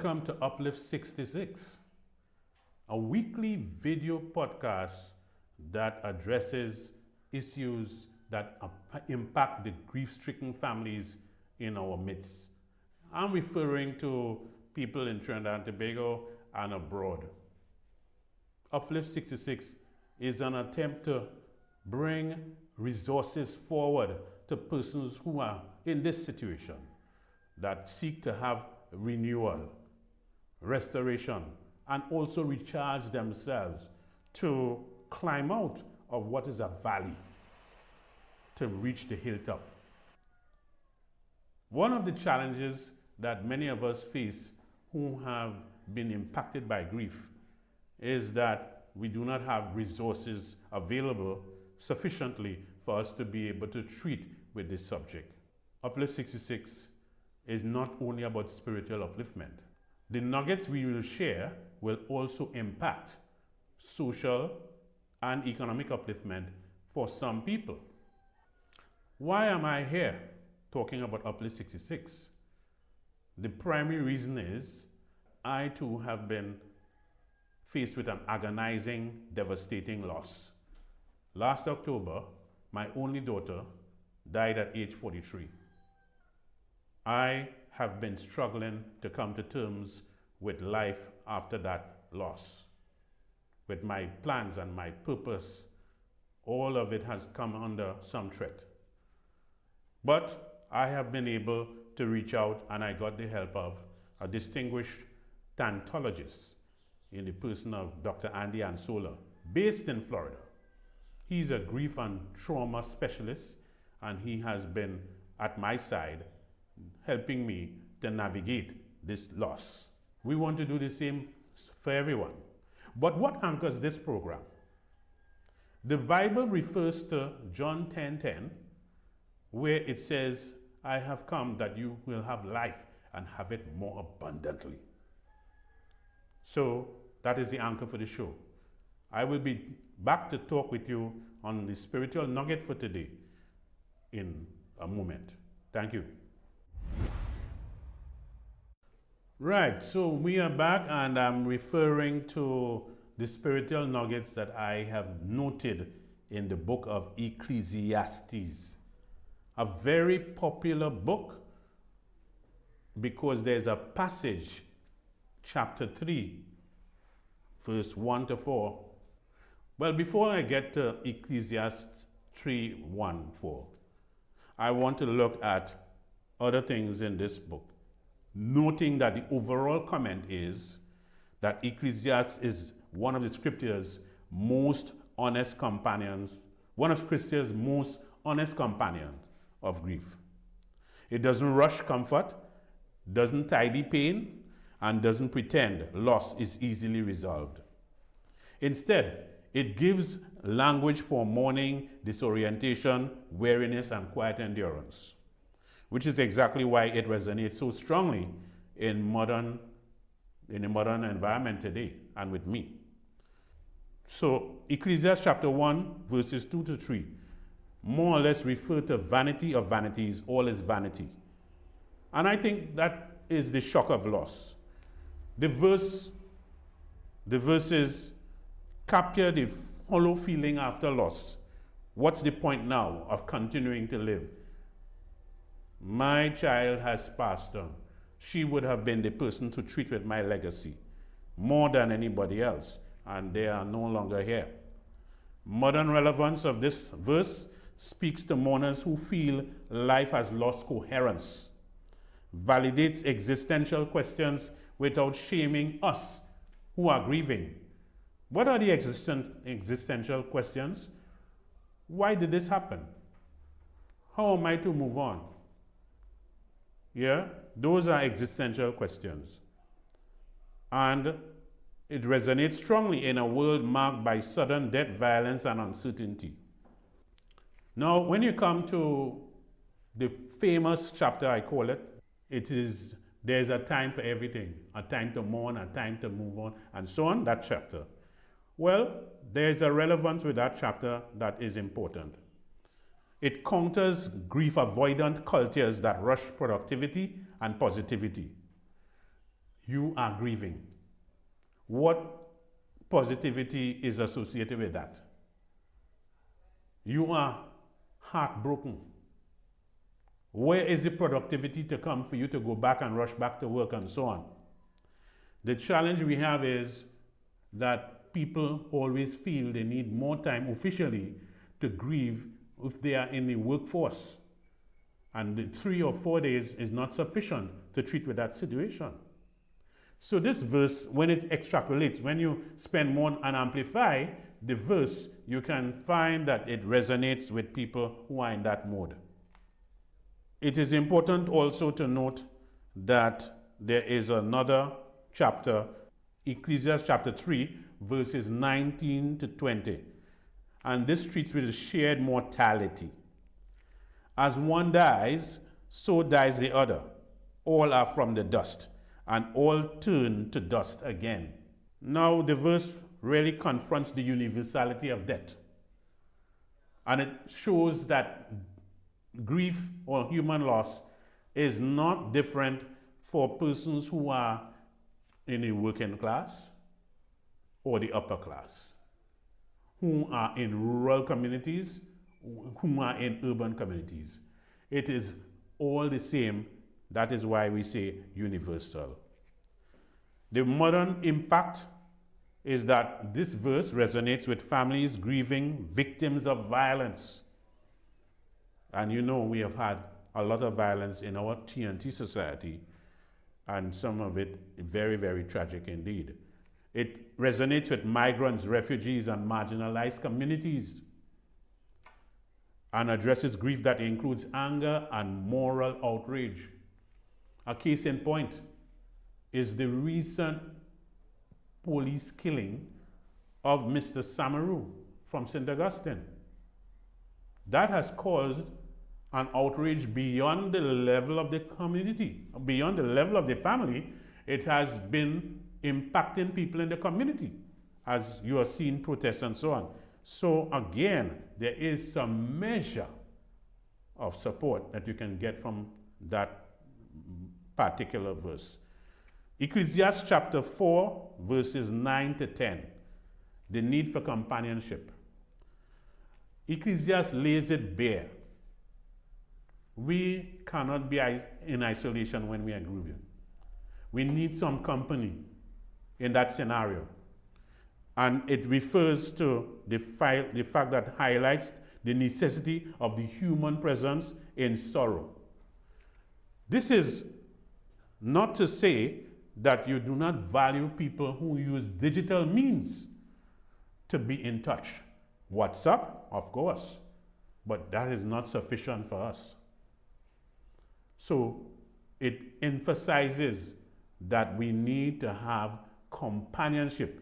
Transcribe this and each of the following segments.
Welcome to Uplift 66, a weekly video podcast that addresses issues that impact the grief-stricken families in our midst. I'm referring to people in Trinidad and Tobago and abroad. Uplift 66 is an attempt to bring resources forward to persons who are in this situation that seek to have renewal, restoration, and also recharge themselves to climb out of what is a valley to reach the hilltop. One of the challenges that many of us face who have been impacted by grief is that we do not have resources available sufficiently for us to be able to treat with this subject. Uplift 66 is not only about spiritual upliftment. The nuggets we will share will also impact social and economic upliftment for some people. Why am I here talking about Uplift 66? The primary reason is I too have been faced with an agonizing, devastating loss. Last October, my only daughter died at age 43. I have been struggling to come to terms with life after that loss. With my plans and my purpose, all of it has come under some threat. But I have been able to reach out, and I got the help of a distinguished thanatologist in the person of Dr. Andy Ansola, based in Florida. He's a grief and trauma specialist, and he has been at my side helping me to navigate this loss. We want to do the same for everyone. But what anchors this program? The Bible refers to John 10:10, where it says, I have come that you will have life and have it more abundantly. So that is the anchor for the show. I will be back to talk with you on the spiritual nugget for today in a moment. Thank you. Right, so we are back, and I'm referring to the spiritual nuggets that I have noted in the book of Ecclesiastes. A very popular book because there's a passage, chapter 3, verse 1 to 4. Well, before I get to Ecclesiastes 3, 1, 4, I want to look at other things in this book, noting that the overall comment is that Ecclesiastes is one of the scripture's most honest companions, one of scripture's most honest companions of grief. It doesn't rush comfort, doesn't tidy pain, and doesn't pretend loss is easily resolved. Instead, it gives language for mourning, disorientation, weariness, and quiet endurance, which is exactly why it resonates so strongly in the modern environment today and with me. So Ecclesiastes chapter 1, verses 2 to 3, more or less refer to vanity of vanities, all is vanity. And I think that is the shock of loss. The verses capture the hollow feeling after loss. What's the point now of continuing to live? My child has passed on. She would have been the person to treat with my legacy more than anybody else, and they are no longer here. Modern relevance of this verse speaks to mourners who feel life has lost coherence, validates existential questions without shaming us who are grieving. What are the existential questions? Why did this happen? How am I to move on? Yeah, those are existential questions. And it resonates strongly in a world marked by sudden death, violence, and uncertainty. Now, when you come to the famous chapter, I call it, there's a time for everything, a time to mourn, a time to move on, and so on, that chapter. Well, there's a relevance with that chapter that is important. It counters grief-avoidant cultures that rush productivity and positivity. you are grieving. What positivity is associated with that? You are heartbroken. Where is the productivity to come for you to go back and rush back to work and so on? The challenge we have is that people always feel they need more time officially to grieve if they are in the workforce. And the 3 or 4 days is not sufficient to treat with that situation. So this verse, when it extrapolates, when you spend more and amplify the verse, you can find that it resonates with people who are in that mode. It is important also to note that there is another chapter, Ecclesiastes chapter 3, verses 19 to 20. And this treats with a shared mortality. As one dies, so dies the other. All are from the dust, and all turn to dust again. Now, the verse really confronts the universality of death. And it shows that grief or human loss is not different for persons who are in the working class or the upper class, who are in rural communities, who are in urban communities. It is all the same. That is why we say universal. The modern impact is that this verse resonates with families grieving victims of violence. And you know, we have had a lot of violence in our TNT society, and some of it very, very tragic indeed. It resonates with migrants, refugees, and marginalized communities, and addresses grief that includes anger and moral outrage. A case in point is the recent police killing of Mr. Samaru from St. Augustine. That has caused an outrage beyond the level of the community, beyond the level of the family. It has been impacting people in the community, as you are seeing protests and so on. So again, there is some measure of support that you can get from that particular verse. Ecclesiastes chapter 4, verses 9 to 10, the need for companionship. Ecclesiastes lays it bare. We cannot be in isolation when we are grieving. We need some company in that scenario. And it refers to the fact that highlights the necessity of the human presence in sorrow. This is not to say that you do not value people who use digital means to be in touch. WhatsApp, of course, but that is not sufficient for us. So it emphasizes that we need to have companionship,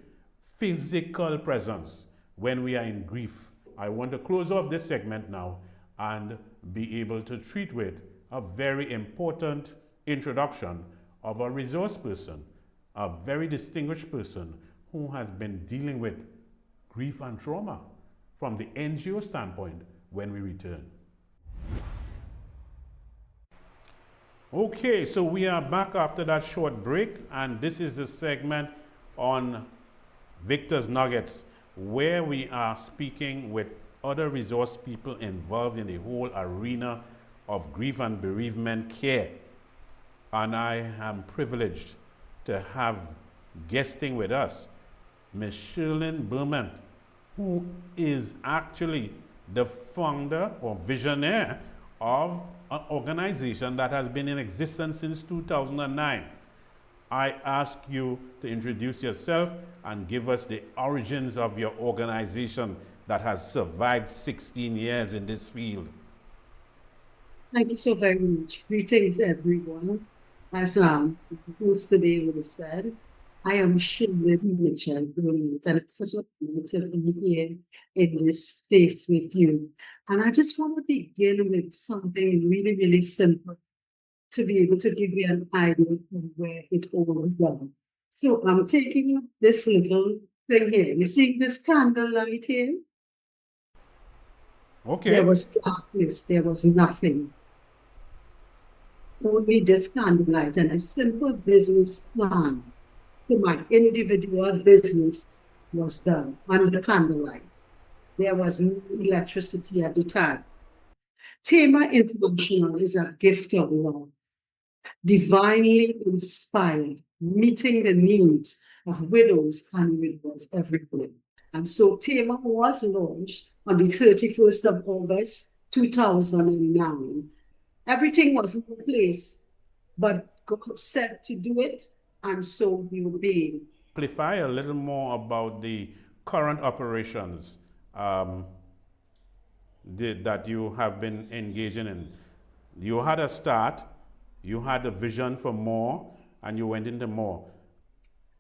physical presence when we are in grief. I want to close off this segment now and be able to treat with a very important introduction of a resource person, a very distinguished person who has been dealing with grief and trauma from the NGO standpoint when we return. Okay, so we are back after that short break, and this is a segment on Victor's Nuggets, where we are speaking with other resource people involved in the whole arena of grief and bereavement care. And I am privileged to have guesting with us Ms. Shirlyn Berman, who is actually the founder or visionary of an organization that has been in existence since 2009. I ask you to introduce yourself and give us the origins of your organization that has survived 16 years in this field. Thank you so very much. Greetings, everyone. As the host today would have said, I am Shirley Mitchell, and it's such a pleasure to be here in this space with you. And I just want to begin with something really, really simple to be able to give you an idea of where it all began. So I'm taking up this little thing here. You see this candle light here? Okay. There was darkness, there was nothing. only this candlelight and a simple business plan to my individual business was done under candlelight. There was no electricity at the time. Tema International is a gift of love, divinely inspired, meeting the needs of widows and widowers everywhere. And so Tema was launched on the 31st of August, 2009. Everything was in place, but God said to do it, and so we obeyed. Amplify a little more about the current operations that you have been engaging in. You had a start, you had a vision for more, and you went into more.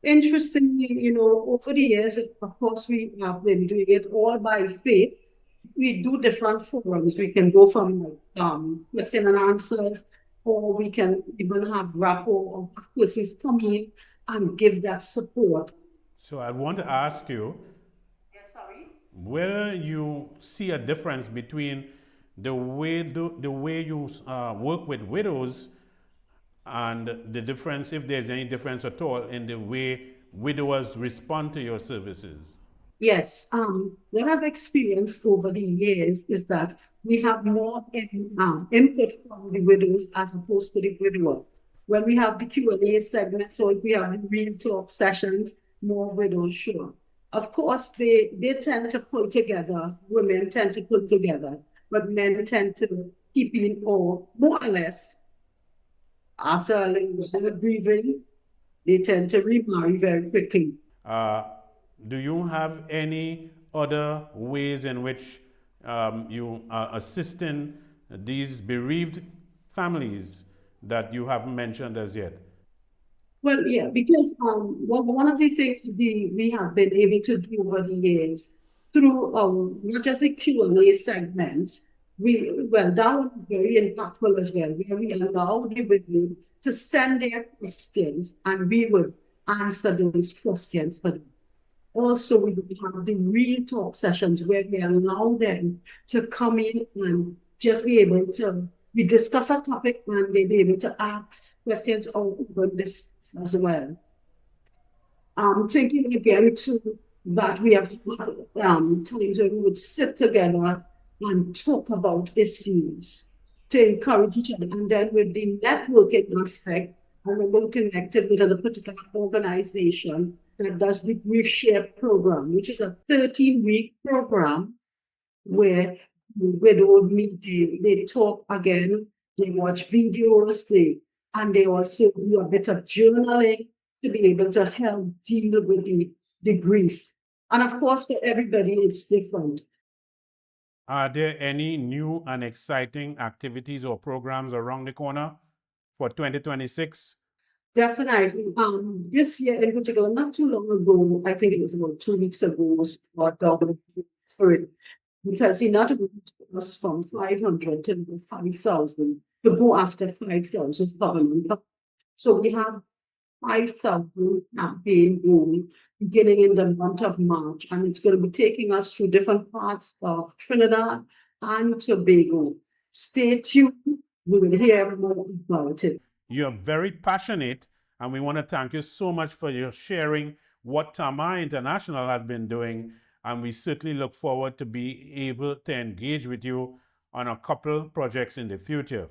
Interestingly, over the years, of course, we have been doing it all by faith. We do different forums. We can go from question and answers, or we can even have rapport of persons come in and give that support. So I want to ask you whether you see a difference between the way you work with widows and the difference, if there's any difference at all, in the way widowers respond to your services. Yes, what I've experienced over the years is that we have more input from the widows as opposed to the widower. When we have the Q&A segments, or if we have real talk sessions, more widows show up. Of course, they tend to pull together, women tend to pull together, but men tend to keep in or more or less, after a little while of grieving, they tend to remarry very quickly. Uh, do you have any other ways in which you are assisting these bereaved families that you haven't mentioned as yet? Well, yeah, because one of the things we have been able to do over the years through not just the Q&A segments, that was very impactful as well, where we allowed the women to send their questions and we would answer those questions for them. Also, we would have the real talk sessions where we allow them to come in and just be able to we discuss a topic and they be able to ask questions over this as well. Thinking again to that we have times when we would sit together and talk about issues to encourage each other. And then with the networking aspect, I remember connected with a particular organization that does the Grief Share program, which is a 13-week program where widowed meet, they talk again, they watch videos, and they also do a bit of journaling to be able to help deal with the grief. And of course, for everybody, it's different. Are there any new and exciting activities or programs around the corner for 2026? Definitely. This year in particular, not too long ago, I think it was about 2 weeks ago, was about Dog Spirit, because he not moved us from 500 to 5,000 to go after 5,000 government. So we have 5,000 campaign goal beginning in the month of March, and it's going to be taking us through different parts of Trinidad and Tobago. Stay tuned. We will hear more about it. You're very passionate, and we want to thank you so much for your sharing what Tama International has been doing. And we certainly look forward to be able to engage with you on a couple projects in the future.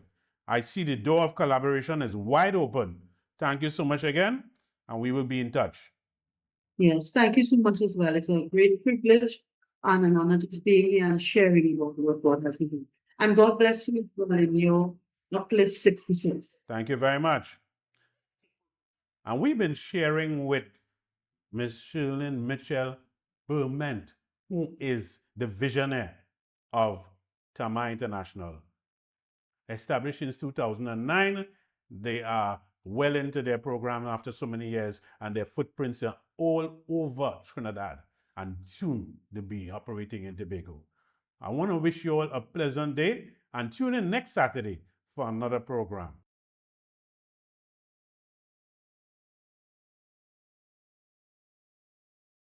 I see the door of collaboration is wide open. Thank you so much again, and we will be in touch. Yes, thank you so much as well. It's a great privilege and an honor to be here and sharing about what God has given. And God bless you in your Uplift 66. Thank you very much. And we've been sharing with Ms. Shirlene Mitchell Berment, who is the visionary of Tama International. Established since 2009, they are well into their program after so many years, and their footprints are all over Trinidad, and soon they'll be operating in Tobago. I want to wish you all a pleasant day, and tune in next Saturday for another program.